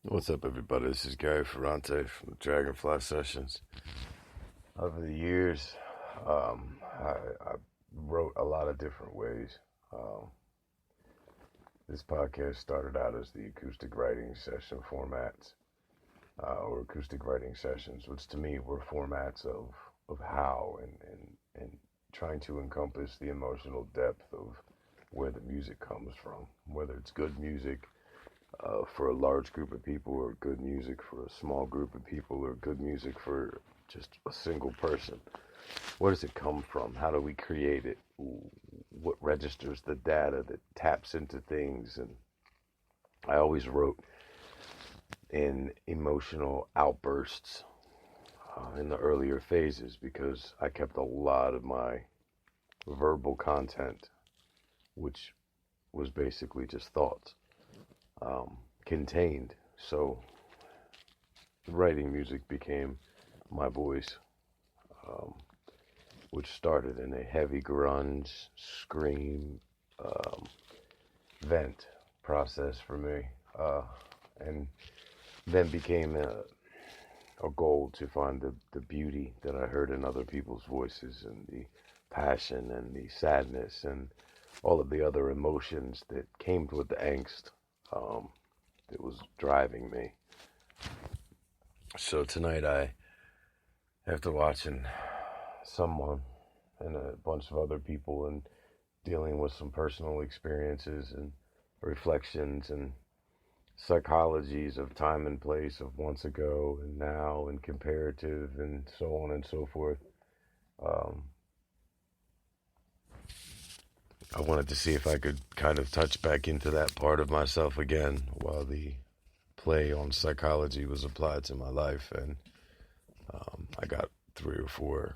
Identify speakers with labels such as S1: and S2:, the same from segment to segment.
S1: What's up, everybody? This is Gary Ferrante from the Dragonfleye Sessions. Over the years, I wrote a lot of different ways. This podcast started out as the acoustic writing session formats, or acoustic writing sessions, which to me were formats of how and trying to encompass the emotional depth of where the music comes from, whether it's good music for a large group of people, or good music for a small group of people, or good music for just a single person. Where does it come from? How do we create it? What registers the data that taps into things? And I always wrote in emotional outbursts in the earlier phases because I kept a lot of my verbal content, which was basically just thoughts, contained. So writing music became my voice, which started in a heavy grunge, scream, vent process for me, and then became a goal to find the beauty that I heard in other people's voices, and the passion and the sadness and all of the other emotions that came with the angst that was driving me. So tonight, after watching someone and a bunch of other people and dealing with some personal experiences and reflections and psychologies of time and place, of once ago and now and comparative and so on and so forth, I wanted to see if I could kind of touch back into that part of myself again while the play on psychology was applied to my life. And I got 3 or 4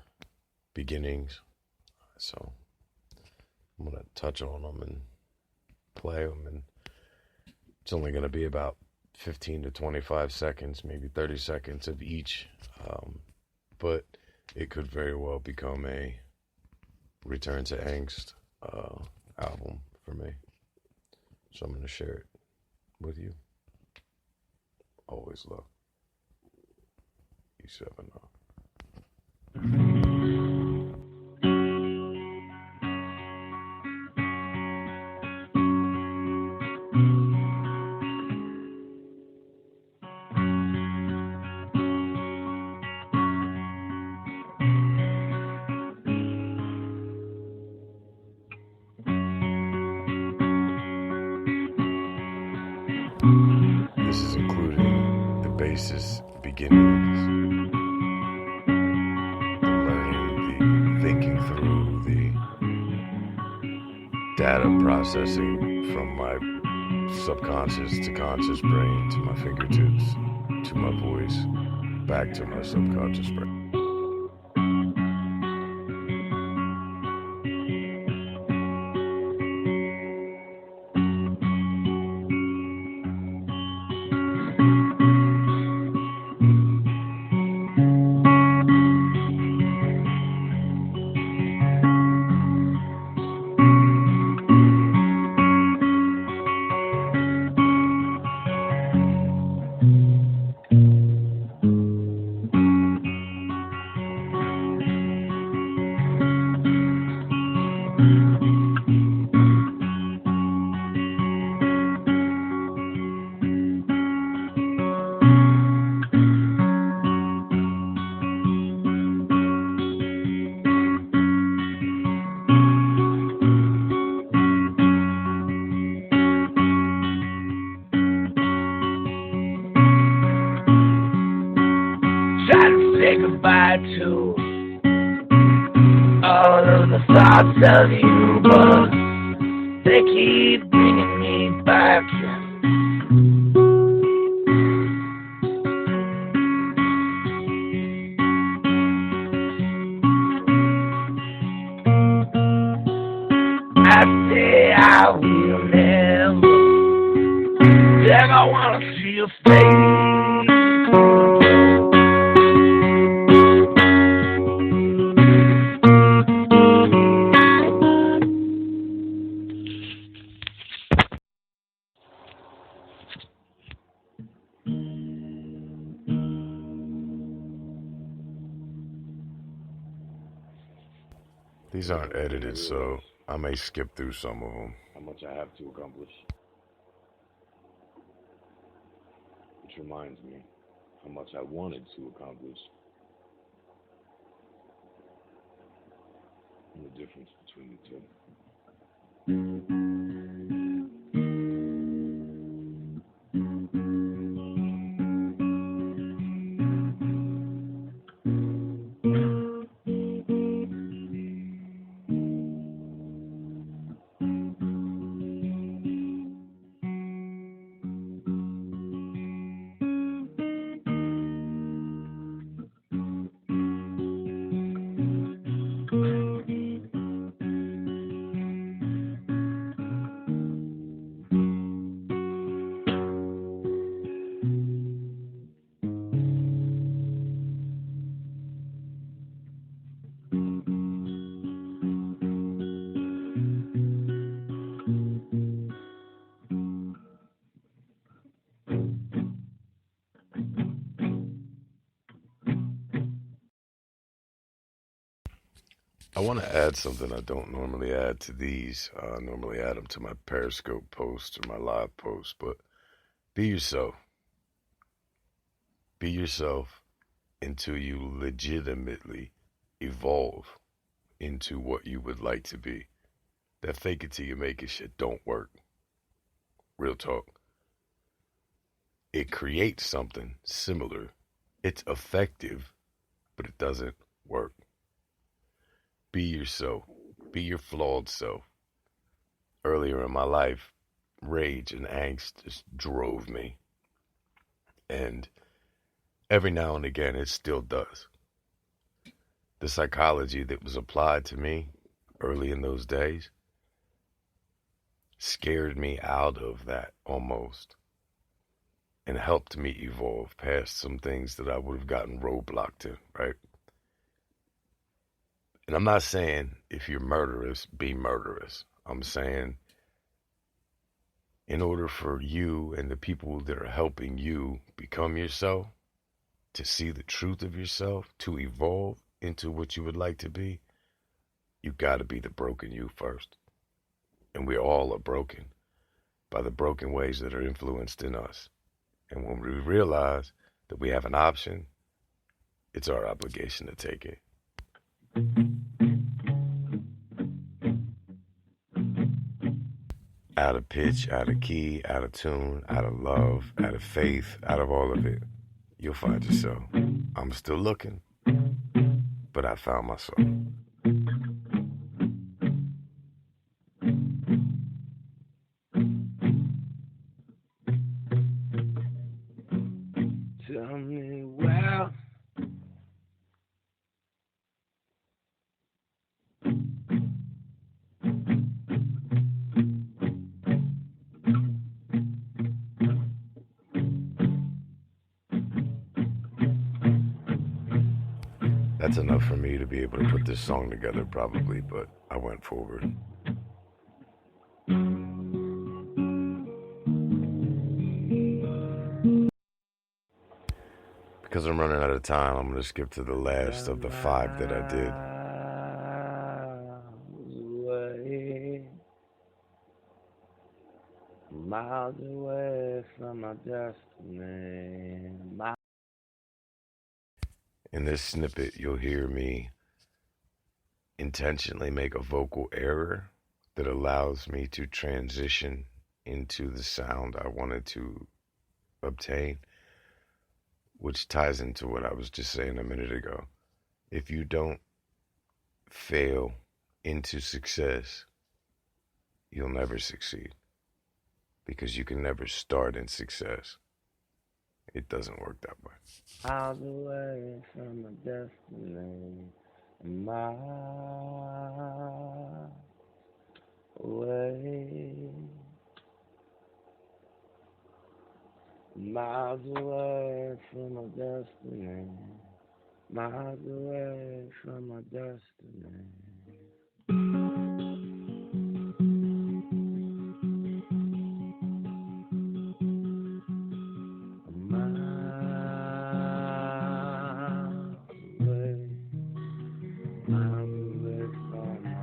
S1: beginnings. So I'm going to touch on them and play them. And it's only going to be about 15 to 25 seconds, maybe 30 seconds of each. But it could very well become a Return to Angst album for me. So I'm going to share it with you. Always love. E79. This is including the basis beginnings, the learning, the thinking through, the data processing from my subconscious to conscious brain, to my fingertips, to my voice, back to my subconscious brain.
S2: Say goodbye to all of the thoughts of you, but they keep bringing me back. I say I will never wanna see your face.
S1: These aren't edited, so I may skip through some of them.
S3: How much I have to accomplish. Which reminds me how much I wanted to accomplish. And the difference between the two.
S1: I want to add something I don't normally add to these. I normally add them to my Periscope post or my live post, but be yourself. Be yourself until you legitimately evolve into what you would like to be. That fake it till you make it shit don't work. Real talk. It creates something similar. It's effective, but it doesn't work. Be yourself. Be your flawed self. Earlier in my life, rage and angst just drove me. And every now and again, it still does. The psychology that was applied to me early in those days scared me out of that almost and helped me evolve past some things that I would have gotten roadblocked in, right? And I'm not saying if you're murderous, be murderous. I'm saying in order for you and the people that are helping you become yourself, to see the truth of yourself, to evolve into what you would like to be, you got to be the broken you first. And we all are broken by the broken ways that are influenced in us. And when we realize that we have an option, it's our obligation to take it. Out of pitch, out of key, out of tune, out of love, out of faith, out of all of it, you'll find yourself. I'm still looking, but I found myself.
S3: Tell me, well,
S1: That's enough for me to be able to put this song together probably, but I went forward. Because I'm running out of time, I'm going to skip to the last of the 5 that I did.
S3: Miles away from my destiny.
S1: In this snippet, you'll hear me intentionally make a vocal error that allows me to transition into the sound I wanted to obtain, which ties into what I was just saying a minute ago. If you don't fail into success, you'll never succeed, because you can never start in success. It doesn't work that way.
S3: Miles away from my destiny. Miles away. Miles away from my destiny. Miles away from my destiny. Miles away from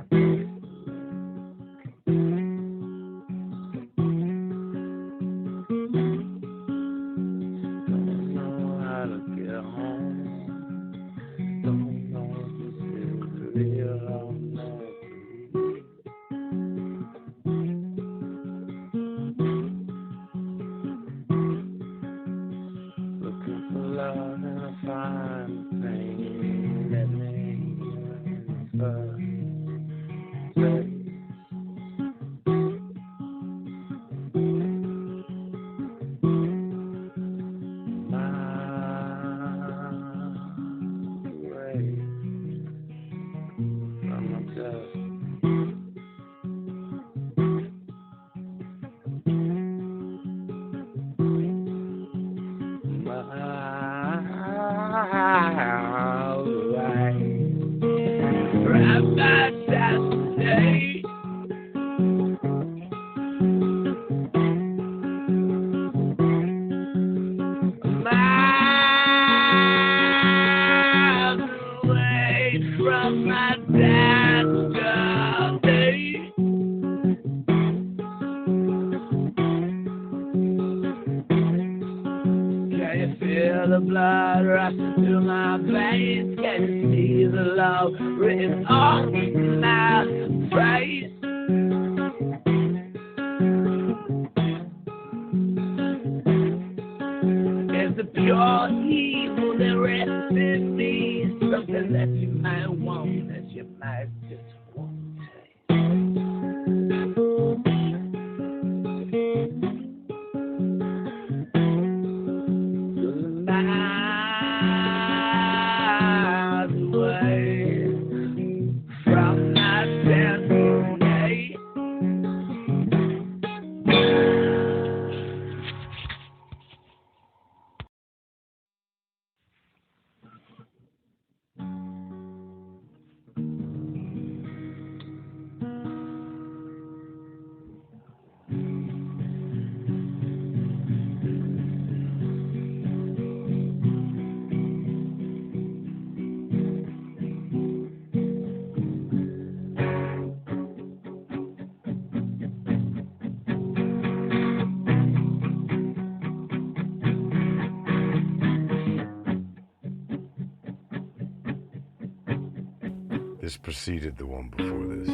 S2: miles away from my destiny. Miles away from my destiny. Can you feel the blood rushing through my veins? Can you see the love written on my face? Is the pure evil that rests in me something that you might want, that you might just want to miles away from my destiny.
S1: This preceded the one before this.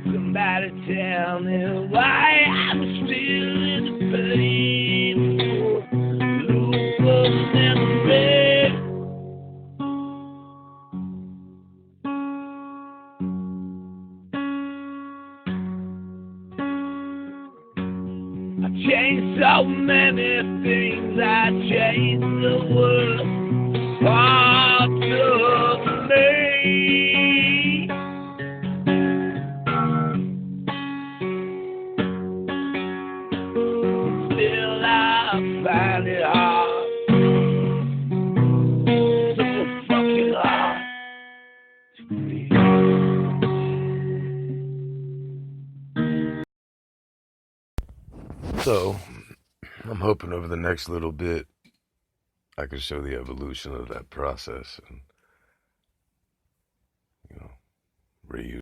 S1: Somebody tell me why I'm still in the pain. Look was never red. I changed so many things. I changed the world part of me. Still I find it hard, so fucking hard to breathe. So, I'm hoping over the next little bit I can show the evolution of that process and, reuse